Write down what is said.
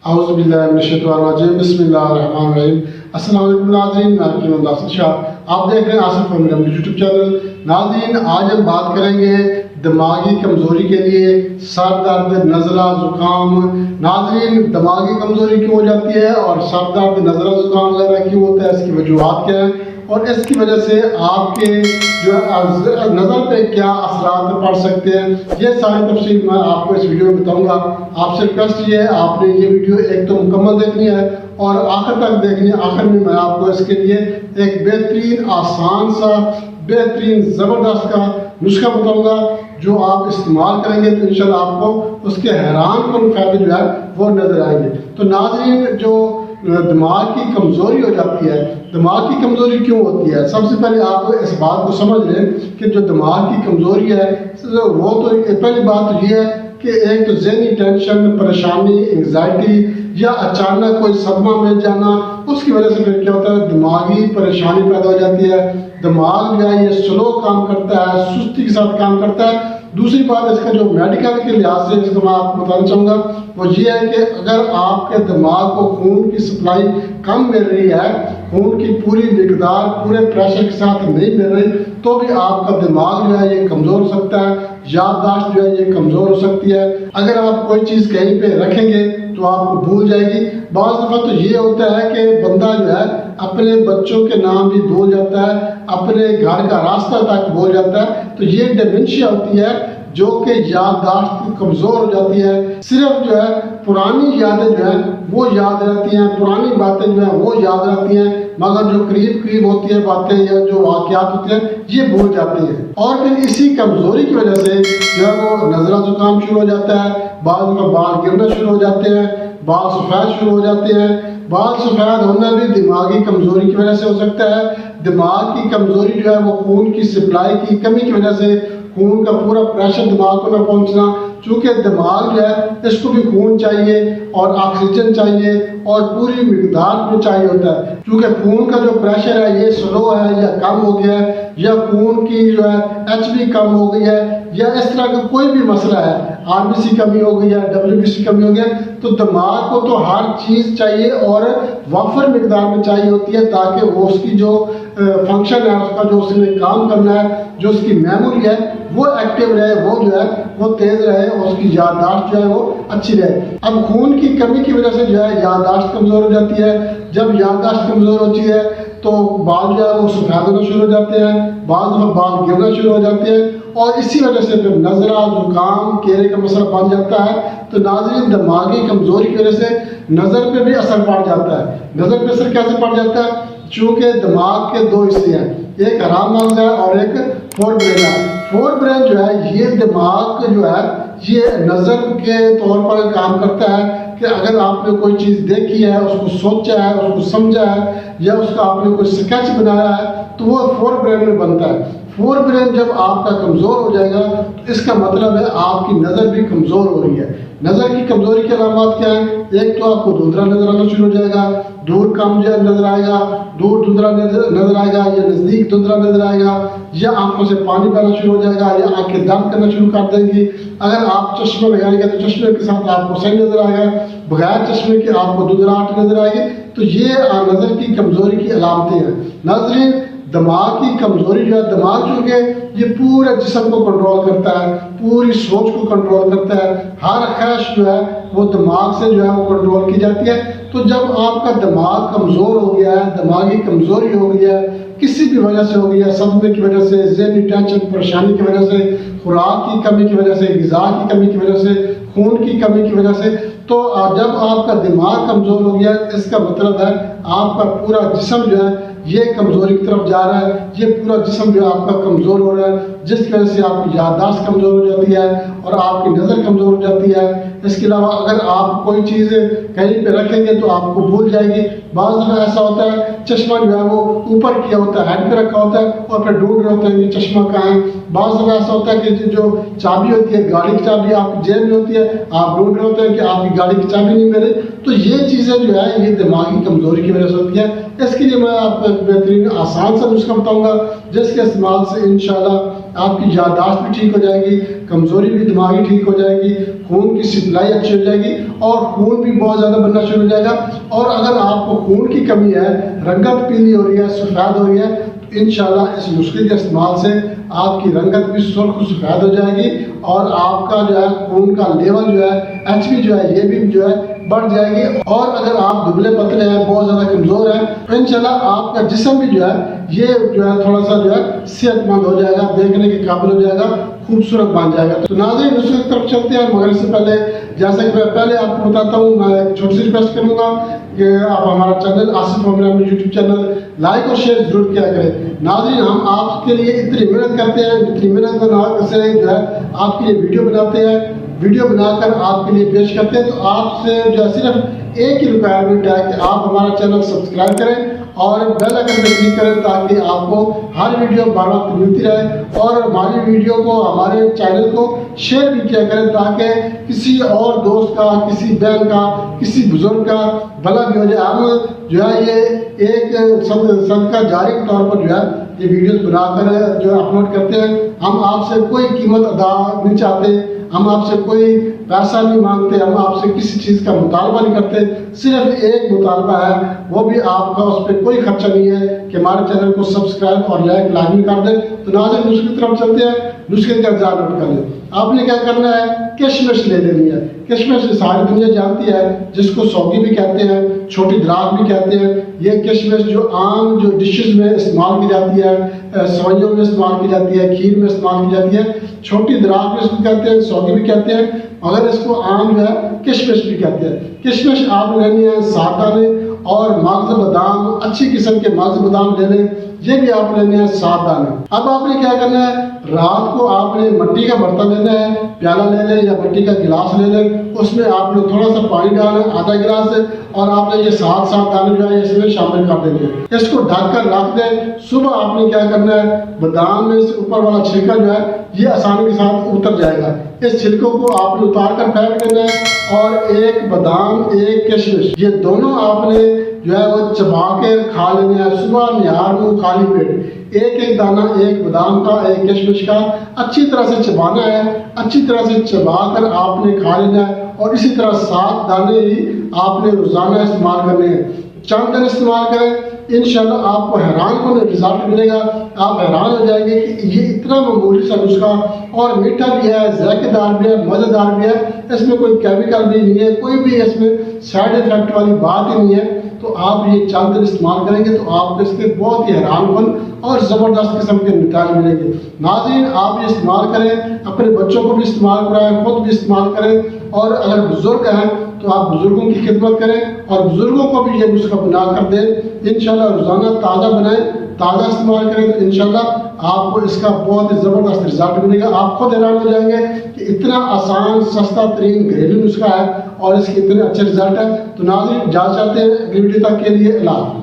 औज़ुबिल्लाहिमिनश्शैतानिर्रजीम बिस्मिल्लाहिर्रहमानिर्रहीम। अस्सलाम वालेकुम नाज़रीन, मैं आपकी मुदासिर शाह, आप देख रहे हैं आसिफ फॉर्मूला यूट्यूब चैनल। नाज़रीन, आज हम बात करेंगे दिमागी कमज़ोरी के लिए सर दर्द, नज़ला, ज़ुकाम। नाज़रीन, दिमागी कमज़ोरी क्यों हो जाती है और सर दर्द, नज़ला, ज़ुकाम वगैरह क्यों होता है, इसकी वजूहात क्या है और इसकी वजह से आपके जो नज़र पे क्या असरात पड़ सकते हैं, ये सारी तफसील मैं आपको इस वीडियो में बताऊंगा। आपसे रिक्वेस्ट ये है, आपने ये वीडियो एक तो मुकम्मल देखनी है और आखिर तक देखनी है। आखिर में मैं आपको इसके लिए एक बेहतरीन, आसान सा, बेहतरीन, ज़बरदस्त का नुस्खा बताऊंगा जो आप इस्तेमाल करेंगे तो इंशाल्लाह आपको उसके हैरान कुन फायदे जो है वो नजर आएंगे। तो नाज़रीन, जो दिमाग की कमज़ोरी हो जाती है, दिमाग की कमज़ोरी क्यों होती है, सबसे पहले आप इस बात को समझ लें कि जो दिमाग की कमज़ोरी है वो तो पहली बात तो ये है कि एक तो ज़हनी टेंशन, परेशानी, एंग्जाइटी या अचानक कोई सदमा मिल जाना, उसकी वजह से फिर क्या होता है, दिमागी परेशानी पैदा हो जाती है। दिमाग जो है ये स्लो काम करता है, सुस्ती के साथ काम करता है। दूसरी बात, इसका जो मेडिकल के लिहाज से इसको मैं आपको बताना चाहूँगा वो ये है कि अगर आपके दिमाग को खून की सप्लाई कम मिल रही है, खून की पूरी मिकदार पूरे प्रेशर के साथ नहीं मिल रही, तो भी आपका दिमाग जो है ये कमज़ोर हो सकता है, याददाश्त जो है ये कमज़ोर हो सकती है। अगर आप कोई चीज़ कहीं पे रखेंगे तो आपको भूल जाएगी। बाज़ दफ़ा तो ये होता है कि बंदा जो है अपने बच्चों के नाम भी भूल जाता है, अपने घर का रास्ता तक भूल जाता है। तो ये डिमेंशिया होती है जो कि याददाश्त कमज़ोर हो जाती है। सिर्फ जो है पुरानी यादें जो है वो याद रहती हैं, पुरानी बातें जो है वो याद रहती हैं, मगर जो करीब करीब होती है बातें या जो वाक़यात होते हैं ये भूल जाते हैं। और फिर इसी कमज़ोरी की वजह से जो है वो नज़ला ज़ुकाम शुरू हो जाता है, बाद में बाल गिरना शुरू हो जाते हैं, बाल सफ़ेद शुरू हो जाते हैं। बाल सफ़ेद होना भी दिमागी कमज़ोरी की वजह से हो सकता है। दिमाग की कमज़ोरी जो है वो खून की सप्लाई की कमी की वजह से, खून का पूरा प्रेशर दिमाग को न पहुंचना, चूँकि दिमाग जो है इसको भी खून चाहिए और ऑक्सीजन चाहिए और पूरी मिकदार में चाहिए होता है। चूँकि खून का जो प्रेशर है ये स्लो है या कम हो गया है, या खून की जो है HB कम हो गई है, या इस तरह का कोई भी मसला है, RBC कमी हो गई है, WBC कमी हो गया, तो दिमाग को तो हर चीज़ चाहिए और वाफर मिकदार में चाहिए होती है ताकि वो उसकी जो फंक्शन है, उसका जो उसने काम करना है, जो उसकी मेमोरी है वो एक्टिव रहे, वो जो है वो तेज़ रहे और उसकी याददाश्त जो है वो अच्छी रहे। अब खून की कमी की वजह से जो है याददाश्त कमज़ोर हो जाती है। जब याददाश्त कमज़ोर होती है तो बाल जो है वो सफ़ेद होना शुरू हो जाते हैं, बाद में बाल गिरना शुरू हो जाते हैं और इसी वजह से फिर नज़ला, ज़ुकाम, चेहरे का मसला बन जाता है। तो नाज़रीन, दिमागी कमज़ोरी की वजह से नज़र पे भी असर पड़ जाता है। नज़र पे असर कैसे पड़ जाता है, चूँकि दिमाग के दो हिस्से हैं, एक हराम मगज़ है और एक फोर ब्रेन है। फोर ब्रेन जो है ये दिमाग जो है ये नज़र के तौर पर काम करता है कि अगर आपने कोई चीज़ देखी है, उसको सोचा है, उसको समझा है या उसका आपने कोई स्केच बनाया है तो वो फोर ब्रेन में बनता है। फोर ब्रेन जब आपका कमज़ोर हो जाएगा तो इसका मतलब है आपकी नज़र भी कमज़ोर हो रही है। नज़र की कमज़ोरी के अलामत क्या है, एक तो आपको धुंधला नज़र आना शुरू हो जाएगा, दूर कम जो नज़र आएगा, दूर धुंधला नज़र आएगा या नज़दीक धुंधला नज़र आएगा, या आंखों से पानी बहना शुरू हो जाएगा या आंखें दर्द करना शुरू कर देंगी। अगर आप चश्मा लगाएंगे तो चश्मे के साथ आपको सही नज़र आएगा, बगैर चश्मे के आपको धुंधलाहट नज़र आएगी। तो ये नज़र की कमज़ोरी की अलामतें हैं। नाज़रीन, दिमाग की कमज़ोरी जो है, दिमाग जो है ये पूरे जिस्म को कंट्रोल करता है, पूरी सोच को कंट्रोल करता है, हर ख्वाहिश जो है वो दिमाग से जो है वो कंट्रोल की जाती है। तो जब आपका दिमाग कमज़ोर हो गया है, दिमागी कमज़ोरी हो गई है, किसी भी वजह से हो गई है, सदमे की वजह से, ज़हनी टेंशन, परेशानी की वजह से, खुराक की कमी की वजह से, ग़िज़ा की कमी की वजह से, खून की कमी की वजह से, तो जब आपका दिमाग कमज़ोर हो गया इसका मतलब है आपका पूरा जिस्म जो है ये कमज़ोरी की तरफ जा रहा है, ये पूरा जिस्म जो है आपका कमज़ोर हो रहा है, जिसकी वजह से आपकी याददाश्त कमज़ोर हो जाती है और आपकी नज़र कमज़ोर हो जाती है। इसके अलावा अगर आप कोई चीज़ कहीं पे रखेंगे तो आपको भूल जाएगी। बाज़ दफ़ा ऐसा होता है चश्मा जो है वो ऊपर किया होता है, हेड पे रखा होता है और फिर ढूंढ रहे होते हैं कि चश्मा कहाँ है। बाज़ दफ़ा ऐसा होता है कि जो चाबी होती है, गाड़ी की चाबी आपकी जेब में होती है, आप ढूंढ रहे होते हैं कि आपकी गाड़ी की चाबी नहीं मिल रही। तो ये चीज़ें जो है ये दिमागी कमज़ोरी की वजह से होती है। इसके लिए मैं आपको एक बेहतरीन आसान सा नुस्खा बताऊंगा जिसके इस्तेमाल से इंशाल्लाह आपकी याददाश्त भी ठीक हो जाएगी, कमज़ोरी भी दिमागी ठीक हो जाएगी, खून की सप्लाई अच्छी हो जाएगी और खून भी बहुत ज़्यादा बनना शुरू हो जाएगा। और अगर आपको खून की कमी है, रंगत पीली हो रही है, सफ़ेद हो रही है, तो इंशाल्लाह इस नुस्खे के इस्तेमाल से आपकी रंगत भी सुर्ख सफ़ेद हो जाएगी और आपका जो है खून का लेवल जो है, एचपी जो है, ये भी जो है बढ़ जाएगी। और अगर आप दुबले पतले हैं, बहुत ज़्यादा कमज़ोर हैं, तो इंशाल्लाह आपका जिस्म भी जो है ये जो है थोड़ा सा जो है सेहतमंद हो जाएगा, देखने के काबिल हो जाएगा, खूबसूरत बन जाएगा। तो नाज़रीन नुस्खे की तरफ चलते हैं, मगर इससे पहले जैसा कि मैं पहले आपको बताता हूँ, मैं एक छोटी सी रिक्वेस्ट करूँगा कि आप हमारा चैनल आसिफ मोमिन अहमद यूट्यूब चैनल लाइक और शेयर जरूर किया करें। नाज़रीन हम आपके लिए इतनी मेहनत करते हैं, इतनी मेहनत से जो है आपके लिए वीडियो बनाते हैं, वीडियो बनाकर आपके लिए पेश करते हैं। तो आपसे जो है सिर्फ एक ही रिक्वायरमेंट है कि आप हमारा चैनल सब्सक्राइब करें और बेल आइकन पे क्लिक करें ताकि आपको हर वीडियो बार वक्त मिलती रहे। और हमारी वीडियो को, हमारे चैनल को शेयर भी किया करें ताकि किसी और दोस्त का, किसी बहन का, किसी बुजुर्ग का भला भी हो जाए। हम जो है ये एक सदका जारी के तौर पर जो है ये वीडियोस बनाकर जो अपलोड करते हैं। हम आपसे कोई कीमत अदा नहीं चाहते, हम आपसे कोई पैसा नहीं मांगते, हम आपसे किसी चीज़ का मुतालबा नहीं करते, सिर्फ एक मुतालबा है, वो भी आपका, उस पर कोई खर्चा नहीं है कि हमारे चैनल को सब्सक्राइब और लाइक लाजमी कर दें। तो नाज़रीन नुस्खे की तरफ चलते हैं, नुस्खे का अज्जा नोट कर लें। आपने क्या करना है, किशमिश ले लेनी है। किशमिश सारी दुनिया जानती है, जिसको सौगी भी कहते हैं, छोटी दराज भी कहते हैं। ये किशमिश जो आम जो डिशेस में इस्तेमाल की जाती है, सवैयों में इस्तेमाल की जाती है, खीर में इस्तेमाल की जाती है, छोटी दराज भी इसको कहते हैं, सौगी भी कहते हैं, मगर इसको आम जो है किशमिश भी कहते हैं। किशमिश आप लेनी है 7 दाने और मगज़ बादाम, अच्छी किस्म के मगज़ बादाम ले लें, ये भी आप लेने हैं 7 दाने। अब आपने क्या करना है, रात को आपने मिट्टी का बर्तन लेना है, प्याला ले लें या मिट्टी का गिलास ले लें, उसमें आपने थोड़ा सा पानी डालना है, आधा गिलास, और आपने ये 7 दाने जो है इसमें शामिल कर देंगे। इसको ढककर रख दें। सुबह आपने क्या करना है, बादाम में से ऊपर वाला छिलका जो है ये आसानी के साथ उतर जाएगा, इस छिलकों को आपने उतार कर फेंक देना है। और एक बादाम, एक किशमिश, ये दोनों आपने जो है वो चबा के खा लेने हैं सुबह निहार मुँह खाली पेट। एक दाना, एक बादाम का, एक किशमिश का अच्छी तरह से चबाना है, अच्छी तरह से चबा कर आपने खा लेना है। और इसी तरह 7 दाने ही आपने रोजाना इस्तेमाल करने हैं। चंद दिन इस्तेमाल करें, इंशाल्लाह आपको हैरान कौन रिजल्ट मिलेगा। आप हैरान हो जाएंगे कि ये इतना मामूली सा नुस्खा, और मीठा भी है, जायकेदार भी है, मज़ेदार भी है, इसमें कोई केमिकल भी नहीं है, कोई भी इसमें साइड इफेक्ट वाली बात ही नहीं है। तो आप ये चंद दिन इस्तेमाल करेंगे तो आपको इसके बहुत ही हैरानकुन और ज़बरदस्त किस्म के नतीजे मिलेंगे। नाज़रीन आप ये इस्तेमाल करें, अपने बच्चों को भी इस्तेमाल कराएं, खुद भी इस्तेमाल करें, और अगर बुजुर्ग हैं तो आप बुजुर्गों की खिदमत करें और बुजुर्गों को भी ये नुस्खा बना कर दें। इंशाल्लाह रोज़ाना ताज़ा बनाएं, ताज़ा इस्तेमाल करें तो इंशाल्लाह आपको इसका बहुत ही ज़बरदस्त रिजल्ट मिलेगा। आप खुद हैरान हो जाएंगे कि इतना आसान, सस्ता तरीन घरेलू नुस्खा है और इसके इतने अच्छे रिजल्ट है। तो नाज़रीन जा चाहते हैं अगली वीडियो तक के लिए अल्लाह हाफ़िज़।